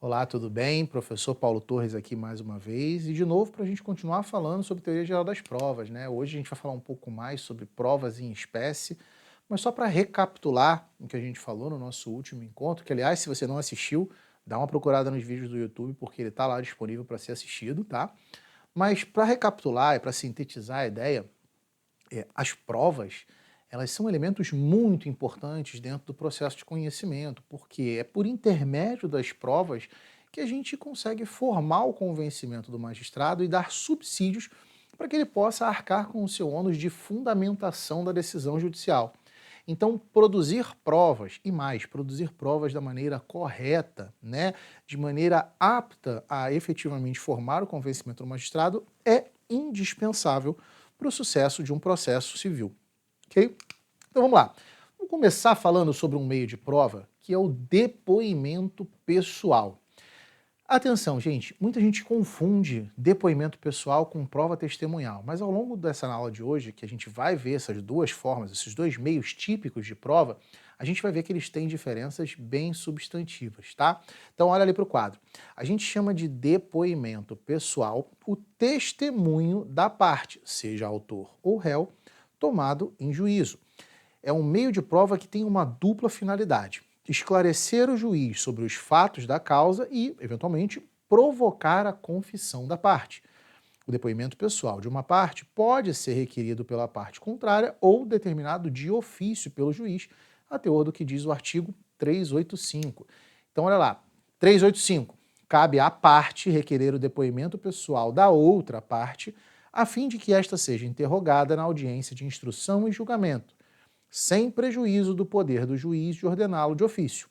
Olá, tudo bem? Professor Paulo Torres aqui mais uma vez e de novo para a gente continuar falando sobre teoria geral das provas, né? Hoje a gente vai falar um pouco mais sobre provas em espécie, mas só para recapitular o que a gente falou no nosso último encontro, que aliás, se você não assistiu, dá uma procurada nos vídeos do YouTube porque ele está lá disponível para ser assistido, tá? Mas para recapitular e para sintetizar a ideia, as provas, elas são elementos muito importantes dentro do processo de conhecimento, porque é por intermédio das provas que a gente consegue formar o convencimento do magistrado e dar subsídios para que ele possa arcar com o seu ônus de fundamentação da decisão judicial. Então, produzir provas, e mais, produzir provas da maneira correta, né, de maneira apta a efetivamente formar o convencimento do magistrado, é indispensável para o sucesso de um processo civil. Ok? Então vamos lá. Vamos começar falando sobre um meio de prova, que é o depoimento pessoal. Atenção, gente, muita gente confunde depoimento pessoal com prova testemunhal, mas ao longo dessa aula de hoje, que a gente vai ver essas duas formas, esses dois meios típicos de prova, a gente vai ver que eles têm diferenças bem substantivas, tá? Então olha ali para o quadro. A gente chama de depoimento pessoal o testemunho da parte, seja autor ou réu, tomado em juízo. É um meio de prova que tem uma dupla finalidade: esclarecer o juiz sobre os fatos da causa e, eventualmente, provocar a confissão da parte. O depoimento pessoal de uma parte pode ser requerido pela parte contrária ou determinado de ofício pelo juiz, a teor do que diz o artigo 385. Então, olha lá, 385. Cabe à parte requerer o depoimento pessoal da outra parte, a fim de que esta seja interrogada na audiência de instrução e julgamento, sem prejuízo do poder do juiz de ordená-lo de ofício.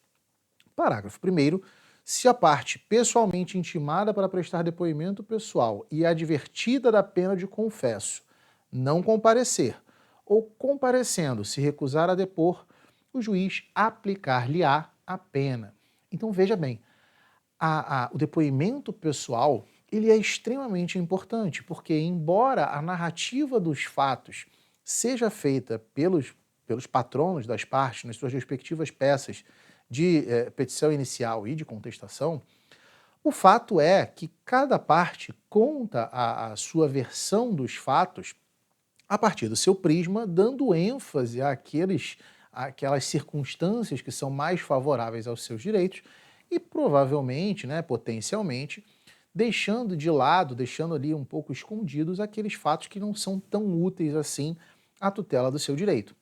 Parágrafo 1º. Se a parte pessoalmente intimada para prestar depoimento pessoal e advertida da pena de confesso não comparecer, ou comparecendo se recusar a depor, o juiz aplicar-lhe-á a pena. Então veja bem, o depoimento pessoal ele é extremamente importante, porque embora a narrativa dos fatos seja feita pelos patronos das partes nas suas respectivas peças de petição inicial e de contestação, o fato é que cada parte conta a sua versão dos fatos a partir do seu prisma, dando ênfase àquelas circunstâncias que são mais favoráveis aos seus direitos e provavelmente, né, potencialmente, deixando de lado, deixando ali um pouco escondidos aqueles fatos que não são tão úteis assim à tutela do seu direito.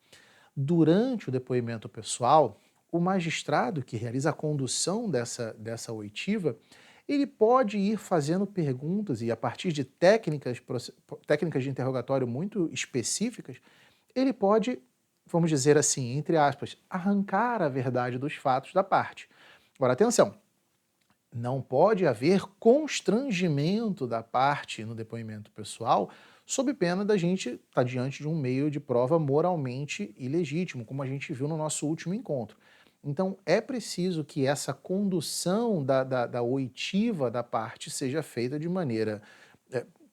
Durante o depoimento pessoal, o magistrado que realiza a condução dessa oitiva, ele pode ir fazendo perguntas e a partir de técnicas de interrogatório muito específicas, ele pode, vamos dizer assim, entre aspas, arrancar a verdade dos fatos da parte. Agora, atenção, não pode haver constrangimento da parte no depoimento pessoal, sob pena da gente estar diante de um meio de prova moralmente ilegítimo, como a gente viu no nosso último encontro. Então, é preciso que essa condução da oitiva da parte seja feita de maneira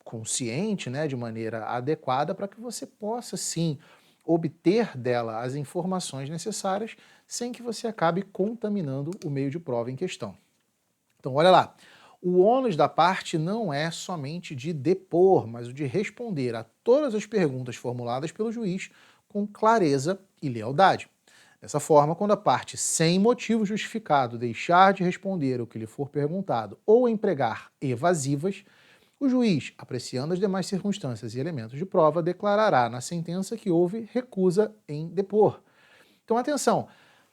consciente, né, de maneira adequada, para que você possa, sim, obter dela as informações necessárias sem que você acabe contaminando o meio de prova em questão. Então, olha lá. O ônus da parte não é somente de depor, mas o de responder a todas as perguntas formuladas pelo juiz com clareza e lealdade. Dessa forma, quando a parte, sem motivo justificado, deixar de responder o que lhe for perguntado ou empregar evasivas, o juiz, apreciando as demais circunstâncias e elementos de prova, declarará na sentença que houve recusa em depor. Então, atenção,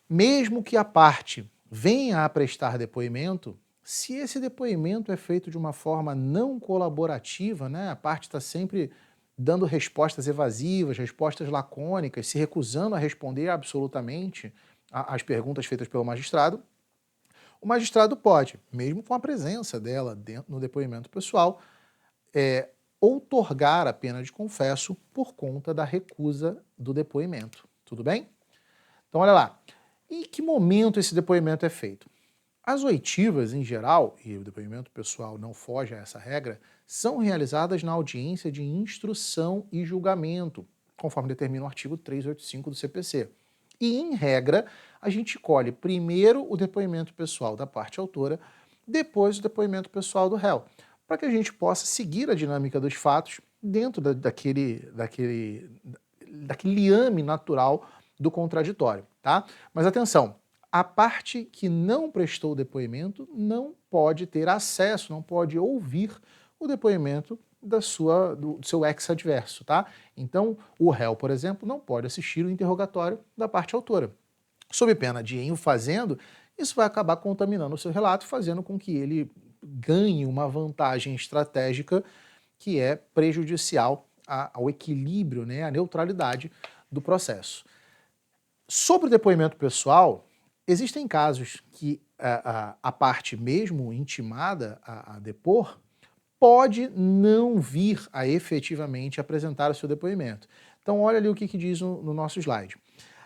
mesmo que a parte venha a prestar depoimento, se esse depoimento é feito de uma forma não colaborativa, né, a parte está sempre dando respostas evasivas, respostas lacônicas, se recusando a responder absolutamente às perguntas feitas pelo magistrado, o magistrado pode, mesmo com a presença dela no depoimento pessoal, outorgar a pena de confesso por conta da recusa do depoimento. Tudo bem? Então, olha lá. Em que momento esse depoimento é feito? As oitivas, em geral, e o depoimento pessoal não foge a essa regra, são realizadas na audiência de instrução e julgamento, conforme determina o artigo 385 do CPC. E, em regra, a gente colhe primeiro o depoimento pessoal da parte autora depois do depoimento pessoal do réu, para que a gente possa seguir a dinâmica dos fatos dentro daquele liame natural do contraditório, tá? Mas atenção, a parte que não prestou o depoimento não pode ter acesso, não pode ouvir o depoimento do seu ex-adverso, tá? Então, o réu, por exemplo, não pode assistir o interrogatório da parte autora. Sob pena de, em o fazendo, isso vai acabar contaminando o seu relato, fazendo com que ele ganhe uma vantagem estratégica que é prejudicial ao equilíbrio, né, à neutralidade do processo. Sobre o depoimento pessoal, existem casos que a parte mesmo intimada a depor pode não vir a efetivamente apresentar o seu depoimento. Então olha ali o que diz no nosso slide.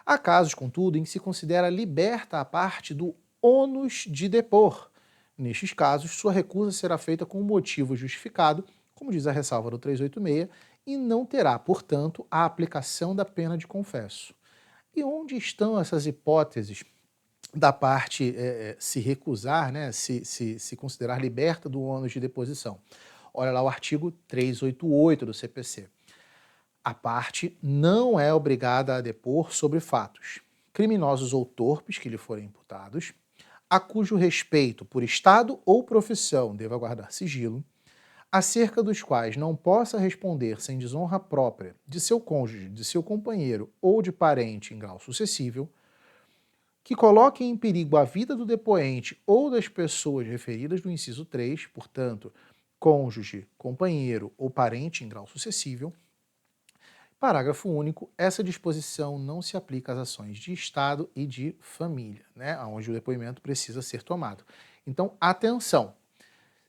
Há casos, contudo, em que se considera liberta a parte do ônus de depor. Nestes casos, sua recusa será feita com um motivo justificado, como diz a ressalva do 386, e não terá, portanto, a aplicação da pena de confesso. E onde estão essas hipóteses da parte se recusar, né, se considerar liberta do ônus de deposição? Olha lá o artigo 388 do CPC. A parte não é obrigada a depor sobre fatos criminosos ou torpes que lhe forem imputados, a cujo respeito por estado ou profissão deva guardar sigilo, acerca dos quais não possa responder sem desonra própria de seu cônjuge, de seu companheiro ou de parente em grau sucessível, que coloquem em perigo a vida do depoente ou das pessoas referidas no inciso 3, portanto, cônjuge, companheiro ou parente em grau sucessível. Parágrafo único, essa disposição não se aplica às ações de Estado e de família, né, onde o depoimento precisa ser tomado. Então, atenção!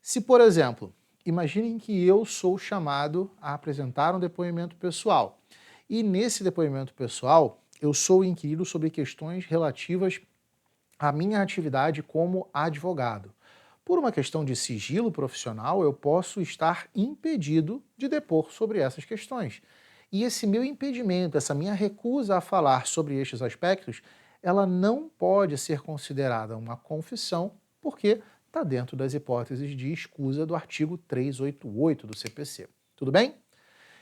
Se, por exemplo, imaginem que eu sou chamado a apresentar um depoimento pessoal, e nesse depoimento pessoal eu sou inquirido sobre questões relativas à minha atividade como advogado. Por uma questão de sigilo profissional, eu posso estar impedido de depor sobre essas questões. E esse meu impedimento, essa minha recusa a falar sobre estes aspectos, ela não pode ser considerada uma confissão, porque está dentro das hipóteses de escusa do artigo 388 do CPC. Tudo bem?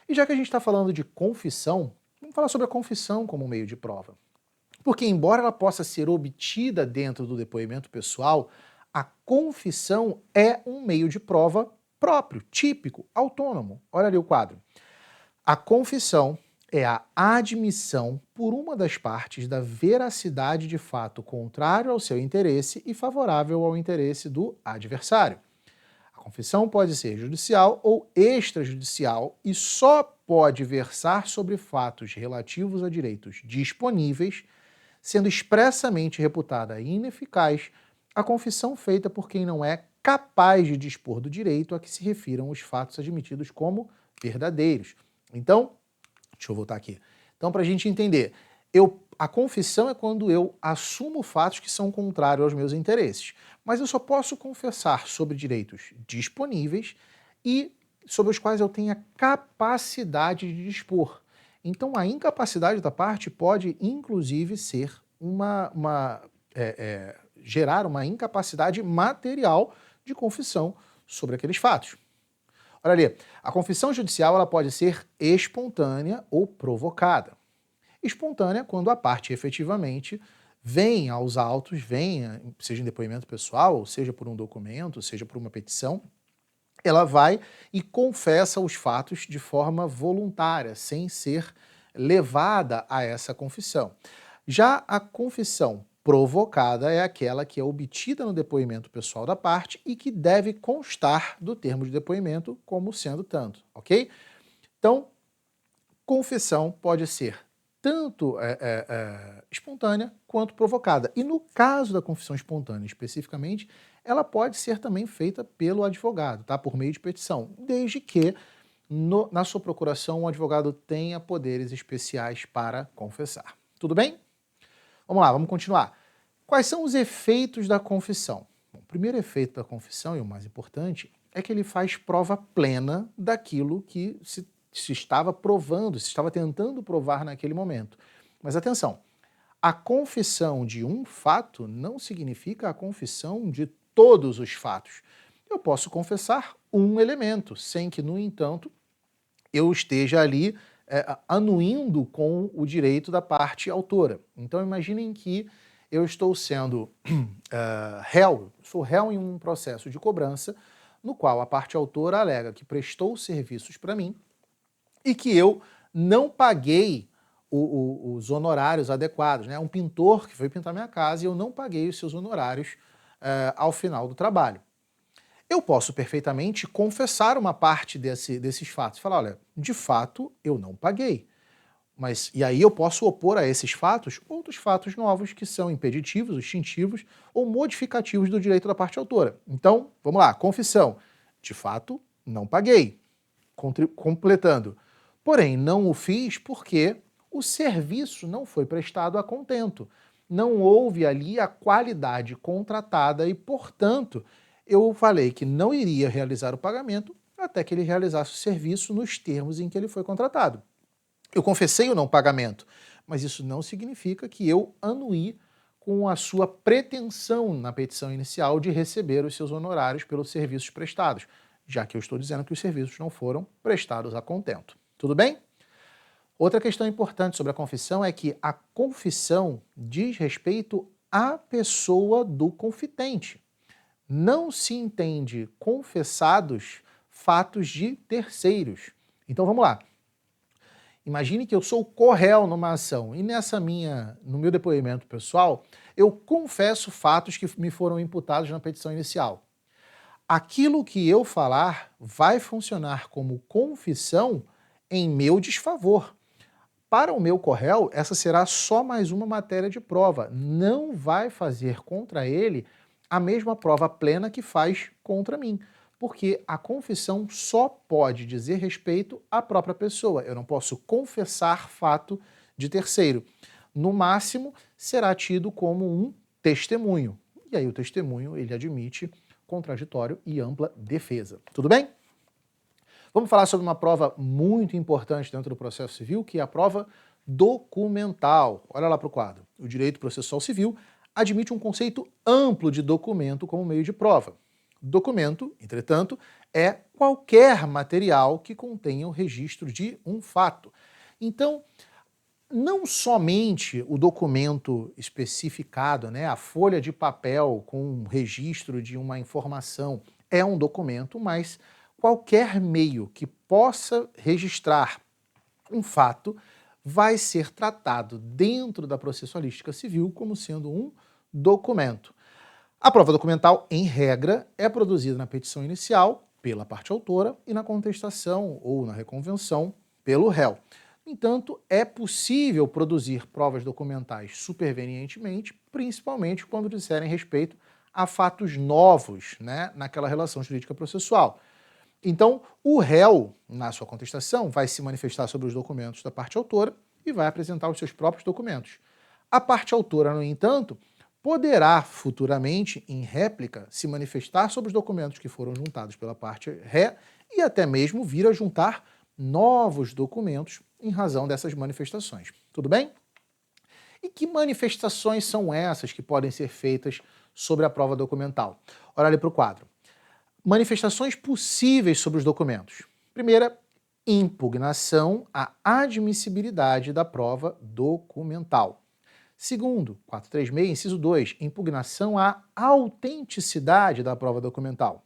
E já que a gente está falando de confissão, vamos falar sobre a confissão como meio de prova. Porque, embora ela possa ser obtida dentro do depoimento pessoal, a confissão é um meio de prova próprio, típico, autônomo. Olha ali o quadro. A confissão é a admissão por uma das partes da veracidade de fato contrário ao seu interesse e favorável ao interesse do adversário. A confissão pode ser judicial ou extrajudicial e só pode versar sobre fatos relativos a direitos disponíveis, sendo expressamente reputada ineficaz a confissão feita por quem não é capaz de dispor do direito a que se refiram os fatos admitidos como verdadeiros. Então, deixa eu voltar aqui. Então, para a gente entender, a confissão é quando eu assumo fatos que são contrários aos meus interesses, mas eu só posso confessar sobre direitos disponíveis e sobre os quais eu tenha capacidade de dispor. Então, a incapacidade da parte pode, inclusive, ser gerar uma incapacidade material de confissão sobre aqueles fatos. Olha ali, a confissão judicial ela pode ser espontânea ou provocada. Espontânea quando a parte efetivamente vem aos autos, seja em depoimento pessoal, seja por um documento, seja por uma petição, ela vai e confessa os fatos de forma voluntária, sem ser levada a essa confissão. Já a confissão provocada é aquela que é obtida no depoimento pessoal da parte e que deve constar do termo de depoimento como sendo tanto, ok? Então, confissão pode ser tanto espontânea quanto provocada. E no caso da confissão espontânea especificamente, ela pode ser também feita pelo advogado, tá? Por meio de petição, desde que na sua procuração o advogado tenha poderes especiais para confessar. Tudo bem? Vamos lá, vamos continuar. Quais são os efeitos da confissão? Bom, o primeiro efeito da confissão, e o mais importante, é que ele faz prova plena daquilo que se estava provando, se estava tentando provar naquele momento. Mas atenção, a confissão de um fato não significa a confissão de todos os fatos. Eu posso confessar um elemento, sem que, no entanto, eu esteja ali anuindo com o direito da parte autora. Então imaginem que eu estou sendo sou réu em um processo de cobrança no qual a parte autora alega que prestou serviços para mim e que eu não paguei os honorários adequados, né? Um pintor que foi pintar minha casa e eu não paguei os seus honorários ao final do trabalho. Eu posso perfeitamente confessar uma parte desses fatos. Falar, olha, de fato, eu não paguei. E aí eu posso opor a esses fatos outros fatos novos que são impeditivos, extintivos ou modificativos do direito da parte autora. Então, vamos lá, confissão. De fato, não paguei. Completando. Porém, não o fiz porque o serviço não foi prestado a contento. Não houve ali a qualidade contratada e, portanto, eu falei que não iria realizar o pagamento até que ele realizasse o serviço nos termos em que ele foi contratado. Eu confessei o não pagamento, mas isso não significa que eu anuí com a sua pretensão na petição inicial de receber os seus honorários pelos serviços prestados, já que eu estou dizendo que os serviços não foram prestados a contento. Tudo bem? Outra questão importante sobre a confissão é que a confissão diz respeito à pessoa do confitente. Não se entende confessados fatos de terceiros. Então vamos lá. Imagine que eu sou corréu numa ação e no meu depoimento pessoal, eu confesso fatos que me foram imputados na petição inicial. Aquilo que eu falar vai funcionar como confissão em meu desfavor. Para o meu corréu, essa será só mais uma matéria de prova. Não vai fazer contra ele a mesma prova plena que faz contra mim. Porque a confissão só pode dizer respeito à própria pessoa. Eu não posso confessar fato de terceiro. No máximo, será tido como um testemunho. E aí o testemunho, ele admite contraditório e ampla defesa. Tudo bem? Vamos falar sobre uma prova muito importante dentro do processo civil, que é a prova documental. Olha lá para o quadro. O direito processual civil admite um conceito amplo de documento como meio de prova. Documento, entretanto, é qualquer material que contenha o registro de um fato. Então, não somente o documento especificado, né, a folha de papel com registro de uma informação é um documento, mas qualquer meio que possa registrar um fato vai ser tratado dentro da processualística civil como sendo um documento. A prova documental, em regra, é produzida na petição inicial pela parte autora e na contestação ou na reconvenção pelo réu. No entanto, é possível produzir provas documentais supervenientemente, principalmente quando disserem respeito a fatos novos, né, naquela relação jurídica processual. Então, o réu, na sua contestação, vai se manifestar sobre os documentos da parte autora e vai apresentar os seus próprios documentos. A parte autora, no entanto, poderá futuramente, em réplica, se manifestar sobre os documentos que foram juntados pela parte ré e até mesmo vir a juntar novos documentos em razão dessas manifestações. Tudo bem? E que manifestações são essas que podem ser feitas sobre a prova documental? Olha ali para o quadro. Manifestações possíveis sobre os documentos. Primeira, impugnação à admissibilidade da prova documental. Segundo, 436, inciso 2, impugnação à autenticidade da prova documental.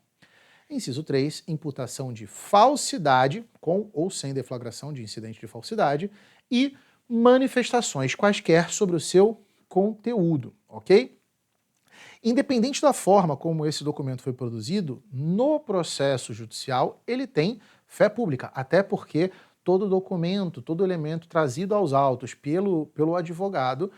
Inciso 3, imputação de falsidade, com ou sem deflagração de incidente de falsidade, e manifestações quaisquer sobre o seu conteúdo, ok? Independente da forma como esse documento foi produzido, no processo judicial ele tem fé pública, até porque todo documento, todo elemento trazido aos autos pelo advogado,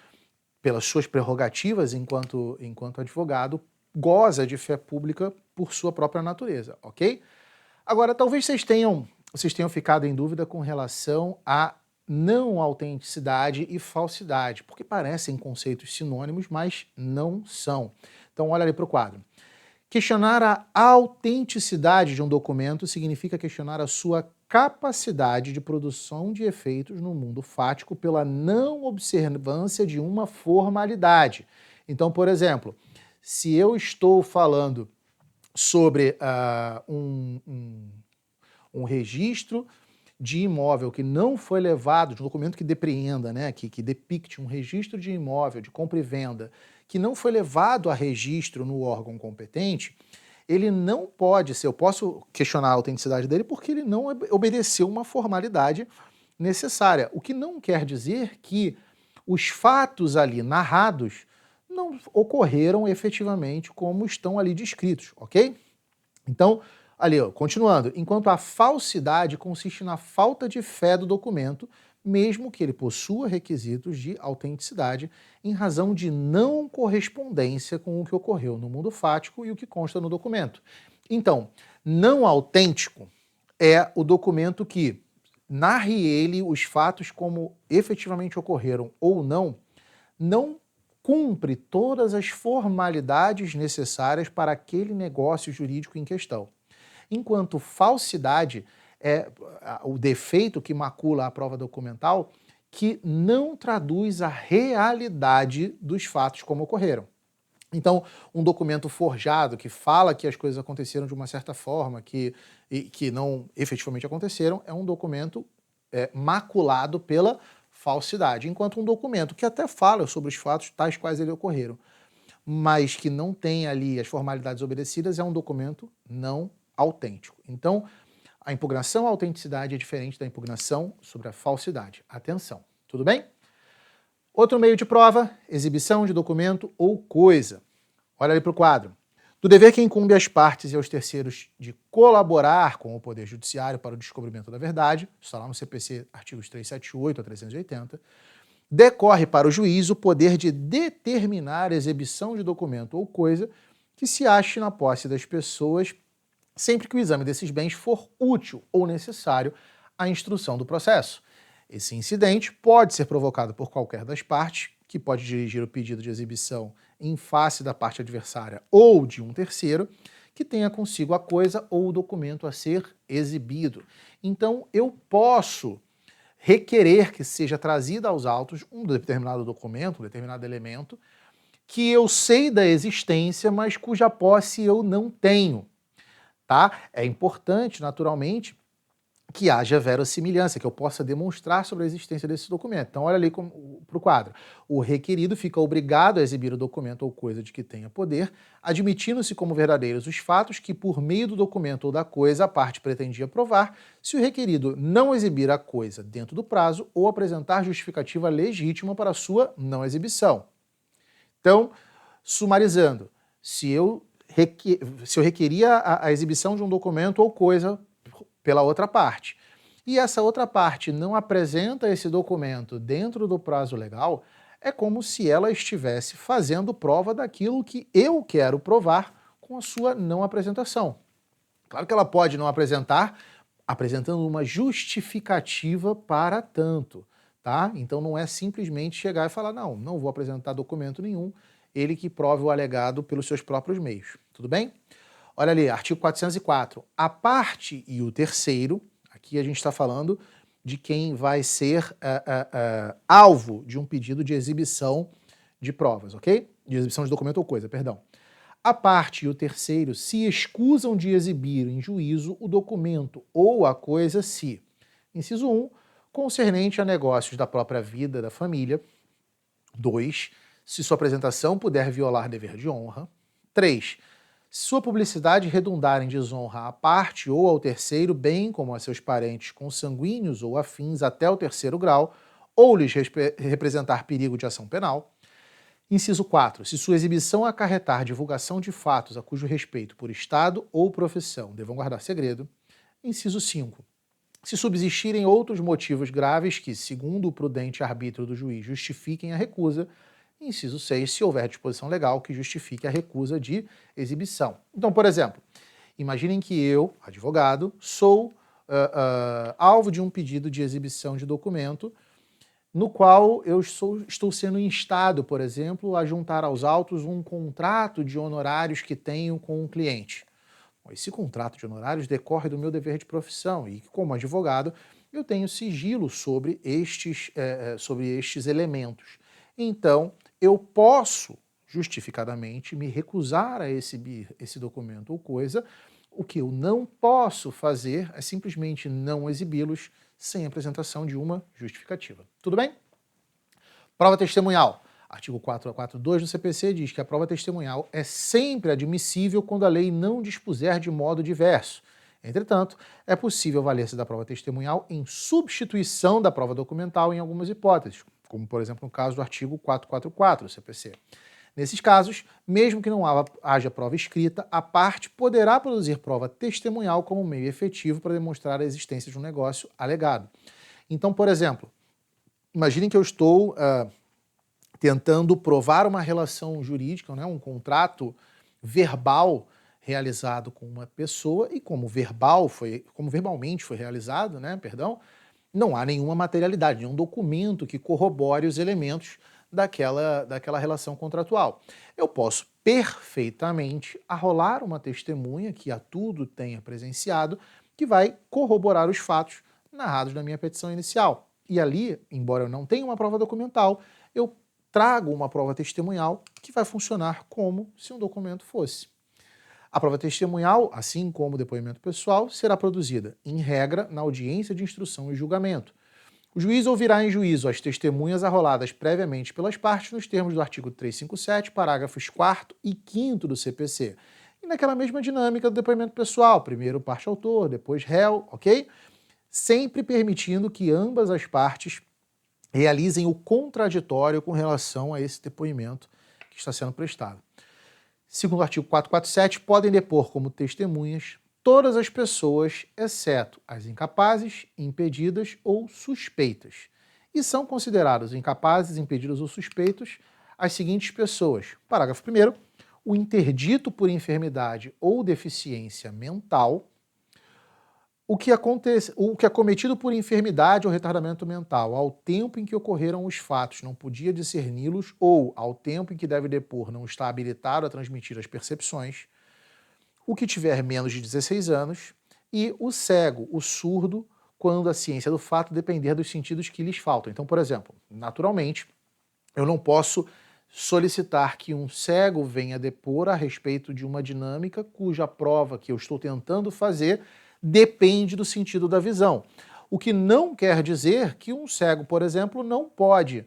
pelas suas prerrogativas enquanto advogado, goza de fé pública por sua própria natureza, ok? Agora, talvez vocês tenham ficado em dúvida com relação a não autenticidade e falsidade, porque parecem conceitos sinônimos, mas não são. Então, olha ali para o quadro. Questionar a autenticidade de um documento significa questionar a sua capacidade de produção de efeitos no mundo fático pela não observância de uma formalidade. Então, por exemplo, Se eu estou falando sobre um registro de imóvel que não foi levado, de um documento que depreenda, né, que depicte um registro de imóvel, de compra e venda, que não foi levado a registro no órgão competente, ele não pode ser, eu posso questionar a autenticidade dele porque ele não obedeceu uma formalidade necessária, o que não quer dizer que os fatos ali narrados não ocorreram efetivamente como estão ali descritos, ok? Então, ali, ó, continuando, enquanto a falsidade consiste na falta de fé do documento, mesmo que ele possua requisitos de autenticidade, em razão de não correspondência com o que ocorreu no mundo fático e o que consta no documento. Então, não autêntico é o documento que narre ele os fatos como efetivamente ocorreram ou não cumpre todas as formalidades necessárias para aquele negócio jurídico em questão. Enquanto falsidade é o defeito que macula a prova documental que não traduz a realidade dos fatos como ocorreram. Então, um documento forjado que fala que as coisas aconteceram de uma certa forma, que não efetivamente aconteceram, é um documento maculado pela falsidade. Enquanto um documento que até fala sobre os fatos tais quais eles ocorreram, mas que não tem ali as formalidades obedecidas, é um documento não autêntico. Então, a impugnação à autenticidade é diferente da impugnação sobre a falsidade. Atenção, tudo bem? Outro meio de prova, exibição de documento ou coisa. Olha ali para o quadro. Do dever que incumbe às partes e aos terceiros de colaborar com o Poder Judiciário para o descobrimento da verdade, está lá no CPC artigos 378 a 380, decorre para o juiz o poder de determinar a exibição de documento ou coisa que se ache na posse das pessoas, sempre que o exame desses bens for útil ou necessário à instrução do processo. Esse incidente pode ser provocado por qualquer das partes, que pode dirigir o pedido de exibição em face da parte adversária ou de um terceiro, que tenha consigo a coisa ou o documento a ser exibido. Então, eu posso requerer que seja trazido aos autos um determinado documento, um determinado elemento, que eu sei da existência, mas cuja posse eu não tenho. Tá? É importante, naturalmente, que haja verossimilhança, que eu possa demonstrar sobre a existência desse documento. Então, olha ali para o quadro. O requerido fica obrigado a exibir o documento ou coisa de que tenha poder, admitindo-se como verdadeiros os fatos que, por meio do documento ou da coisa, a parte pretendia provar, se o requerido não exibir a coisa dentro do prazo ou apresentar justificativa legítima para a sua não exibição. Então, sumarizando, se eu requeria a exibição de um documento ou coisa pela outra parte, e essa outra parte não apresenta esse documento dentro do prazo legal, é como se ela estivesse fazendo prova daquilo que eu quero provar com a sua não apresentação. Claro que ela pode não apresentar, apresentando uma justificativa para tanto, tá? Então não é simplesmente chegar e falar, não vou apresentar documento nenhum, ele que prove o alegado pelos seus próprios meios, tudo bem? Olha ali, artigo 404. A parte e o terceiro, aqui a gente está falando de quem vai ser alvo de um pedido de exibição de provas, ok? De exibição de documento ou coisa, perdão. A parte e o terceiro se escusam de exibir em juízo o documento ou a coisa se, inciso 1, concernente a negócios da própria vida da família. 2, se sua apresentação puder violar dever de honra. 3, se sua publicidade redundar em desonra à parte ou ao terceiro, bem como a seus parentes consanguíneos ou afins até o terceiro grau, ou lhes representar perigo de ação penal. Inciso 4, se sua exibição acarretar divulgação de fatos a cujo respeito por Estado ou profissão devam guardar segredo. Inciso 5, se subsistirem outros motivos graves que, segundo o prudente arbítrio do juiz, justifiquem a recusa. Inciso 6, se houver disposição legal que justifique a recusa de exibição. Então, por exemplo, imaginem que eu, advogado, sou alvo de um pedido de exibição de documento no qual eu estou sendo instado, por exemplo, a juntar aos autos um contrato de honorários que tenho com um cliente. Esse contrato de honorários decorre do meu dever de profissão e, como advogado, eu tenho sigilo sobre estes elementos. Então, eu posso justificadamente, me recusar a exibir esse documento ou coisa. O que eu não posso fazer é simplesmente não exibi-los sem apresentação de uma justificativa. Tudo bem? Prova testemunhal. Artigo 442 do CPC diz que a prova testemunhal é sempre admissível quando a lei não dispuser de modo diverso. Entretanto, é possível valer-se da prova testemunhal em substituição da prova documental em algumas hipóteses, como, por exemplo, no caso do artigo 444 do CPC. Nesses casos, mesmo que não haja prova escrita, a parte poderá produzir prova testemunhal como meio efetivo para demonstrar a existência de um negócio alegado. Então, por exemplo, imaginem que eu estou tentando provar uma relação jurídica, né, um contrato verbal realizado com uma pessoa e como verbalmente foi realizado, né, não há nenhuma materialidade, nenhum documento que corrobore os elementos daquela relação contratual. Eu posso perfeitamente arrolar uma testemunha que a tudo tenha presenciado, que vai corroborar os fatos narrados na minha petição inicial. E ali, embora eu não tenha uma prova documental, eu trago uma prova testemunhal que vai funcionar como se um documento fosse. A prova testemunhal, assim como o depoimento pessoal, será produzida, em regra, na audiência de instrução e julgamento. O juiz ouvirá em juízo as testemunhas arroladas previamente pelas partes nos termos do artigo 357, parágrafos 4º e 5º do CPC. E naquela mesma dinâmica do depoimento pessoal, primeiro parte autor, depois réu, ok? Sempre permitindo que ambas as partes realizem o contraditório com relação a esse depoimento que está sendo prestado. Segundo o artigo 447, podem depor como testemunhas todas as pessoas, exceto as incapazes, impedidas ou suspeitas. E são considerados incapazes, impedidos ou suspeitos as seguintes pessoas. Parágrafo 1º, o interdito por enfermidade ou deficiência mental, o que é cometido por enfermidade ou retardamento mental ao tempo em que ocorreram os fatos não podia discerni-los ou ao tempo em que deve depor não está habilitado a transmitir as percepções, o que tiver menos de 16 anos e o cego, o surdo, quando a ciência do fato depender dos sentidos que lhes faltam. Então, por exemplo, naturalmente, eu não posso solicitar que um cego venha depor a respeito de uma dinâmica cuja prova que eu estou tentando fazer depende do sentido da visão. O que não quer dizer que um cego, por exemplo, não pode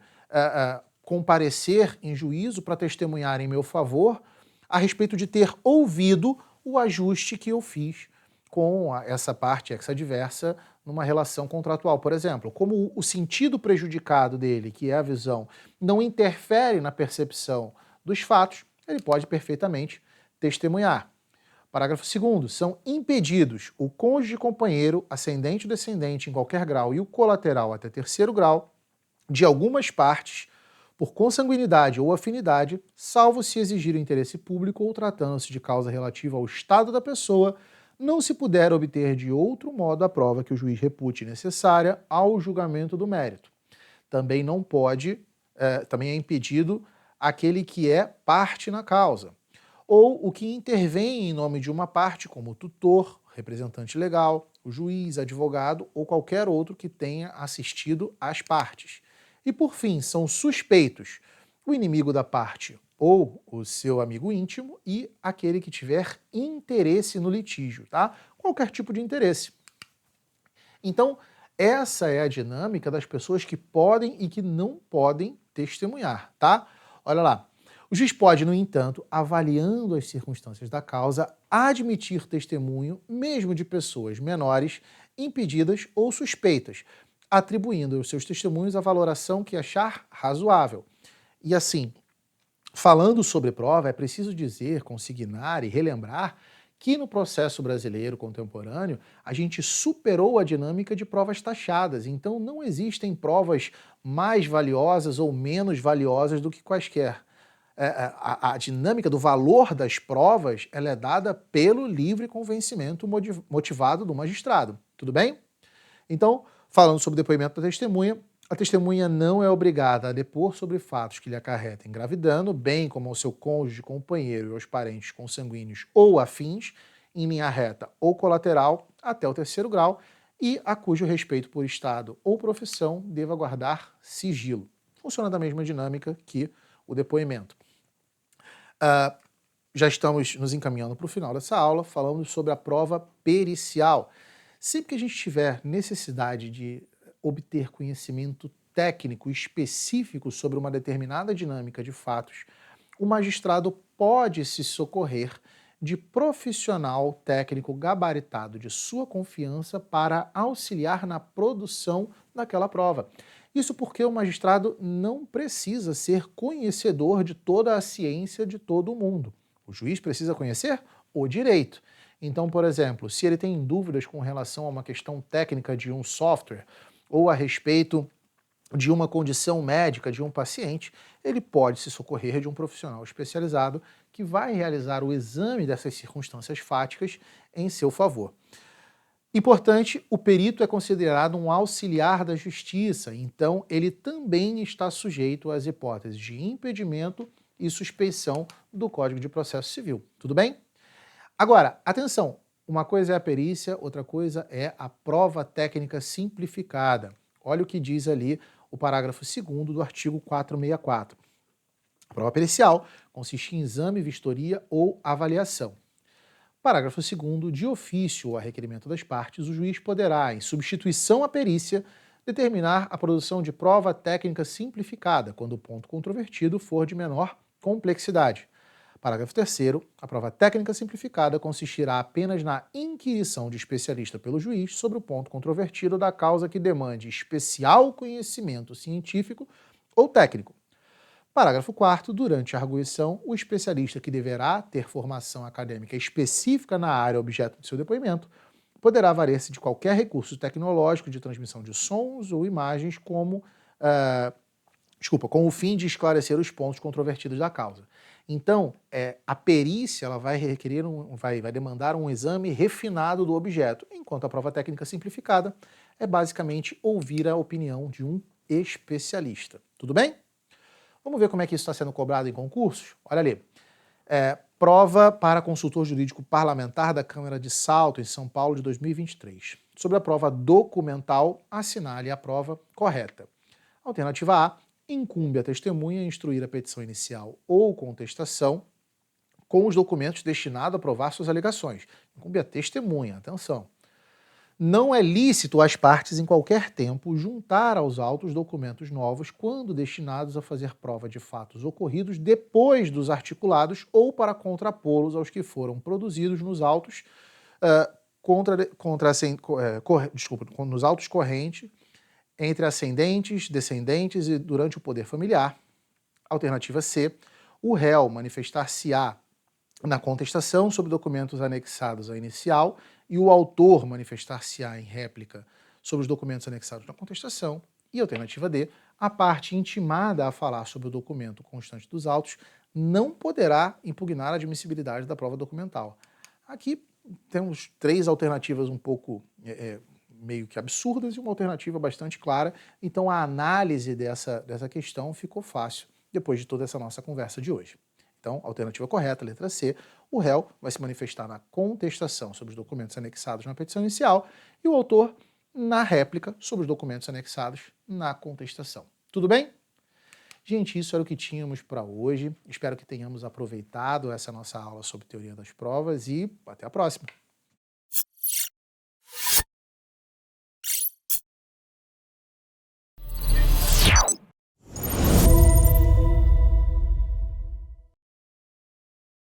comparecer em juízo para testemunhar em meu favor a respeito de ter ouvido o ajuste que eu fiz com essa parte ex-adversa numa relação contratual. Por exemplo, como o sentido prejudicado dele, que é a visão, não interfere na percepção dos fatos, ele pode perfeitamente testemunhar. Parágrafo 2º. São impedidos o cônjuge companheiro, ascendente ou descendente em qualquer grau e o colateral até 3º grau de algumas partes por consanguinidade ou afinidade, salvo se exigir o interesse público ou tratando-se de causa relativa ao estado da pessoa, não se puder obter de outro modo a prova que o juiz repute necessária ao julgamento do mérito. Também não pode, também é impedido aquele que é parte na causa, ou o que intervém em nome de uma parte, como o tutor, representante legal, o juiz, advogado ou qualquer outro que tenha assistido às partes. E por fim, são suspeitos o inimigo da parte ou o seu amigo íntimo e aquele que tiver interesse no litígio, tá? Qualquer tipo de interesse. Então, essa é a dinâmica das pessoas que podem e que não podem testemunhar, tá? Olha lá. O juiz pode, no entanto, avaliando as circunstâncias da causa, admitir testemunho, mesmo de pessoas menores, impedidas ou suspeitas, atribuindo aos seus testemunhos a valoração que achar razoável. E assim, falando sobre prova, é preciso dizer, consignar e relembrar que no processo brasileiro contemporâneo a gente superou a dinâmica de provas taxadas, então não existem provas mais valiosas ou menos valiosas do que quaisquer. A dinâmica do valor das provas ela é dada pelo livre convencimento motivado do magistrado, tudo bem? Então, falando sobre o depoimento da testemunha, a testemunha não é obrigada a depor sobre fatos que lhe acarretem gravidano, bem como ao seu cônjuge, companheiro e aos parentes consanguíneos ou afins, em linha reta ou colateral, até o 3º grau, e a cujo respeito por estado ou profissão deva guardar sigilo. Funciona da mesma dinâmica que o depoimento. Já estamos nos encaminhando para o final dessa aula, falando sobre a prova pericial. Sempre que a gente tiver necessidade de obter conhecimento técnico específico sobre uma determinada dinâmica de fatos, o magistrado pode se socorrer de profissional técnico gabaritado de sua confiança para auxiliar na produção daquela prova. Isso porque o magistrado não precisa ser conhecedor de toda a ciência de todo o mundo. O juiz precisa conhecer o direito. Então, por exemplo, se ele tem dúvidas com relação a uma questão técnica de um software ou a respeito de uma condição médica de um paciente, ele pode se socorrer de um profissional especializado que vai realizar o exame dessas circunstâncias fáticas em seu favor. Importante, o perito é considerado um auxiliar da justiça, então ele também está sujeito às hipóteses de impedimento e suspeição do Código de Processo Civil. Tudo bem? Agora, atenção, uma coisa é a perícia, outra coisa é a prova técnica simplificada. Olha o que diz ali o parágrafo 2º do artigo 464. A prova pericial consiste em exame, vistoria ou avaliação. Parágrafo 2º, de ofício ou a requerimento das partes, o juiz poderá, em substituição à perícia, determinar a produção de prova técnica simplificada, quando o ponto controvertido for de menor complexidade. Parágrafo 3º, a prova técnica simplificada consistirá apenas na inquirição de especialista pelo juiz sobre o ponto controvertido da causa que demande especial conhecimento científico ou técnico. Parágrafo 4º, durante a arguição, o especialista que deverá ter formação acadêmica específica na área objeto de seu depoimento poderá valer-se de qualquer recurso tecnológico de transmissão de sons ou imagens com o fim de esclarecer os pontos controvertidos da causa. Então, a perícia ela vai requerer vai demandar um exame refinado do objeto, enquanto a prova técnica simplificada é basicamente ouvir a opinião de um especialista. Tudo bem? Vamos ver como é que isso está sendo cobrado em concursos? Olha ali. Prova para consultor jurídico parlamentar da Câmara de Salto, em São Paulo, de 2023. Sobre a prova documental, assinale a prova correta. Alternativa A, incumbe a testemunha instruir a petição inicial ou contestação com os documentos destinados a provar suas alegações. Incumbe a testemunha, atenção. Não é lícito às partes, em qualquer tempo, juntar aos autos documentos novos quando destinados a fazer prova de fatos ocorridos depois dos articulados ou para contrapô-los aos que foram produzidos nos autos, nos autos correntes entre ascendentes, descendentes e durante o poder familiar. Alternativa C, o réu manifestar-se-á na contestação sobre documentos anexados à inicial e o autor manifestar-se-á em réplica sobre os documentos anexados na contestação. E alternativa D, a parte intimada a falar sobre o documento constante dos autos não poderá impugnar a admissibilidade da prova documental. Aqui temos 3 alternativas um pouco meio que absurdas e uma alternativa bastante clara, então a análise dessa questão ficou fácil depois de toda essa nossa conversa de hoje. Então, alternativa correta, letra C, o réu vai se manifestar na contestação sobre os documentos anexados na petição inicial e o autor na réplica sobre os documentos anexados na contestação. Tudo bem? Gente, isso era o que tínhamos para hoje. Espero que tenhamos aproveitado essa nossa aula sobre teoria das provas e até a próxima.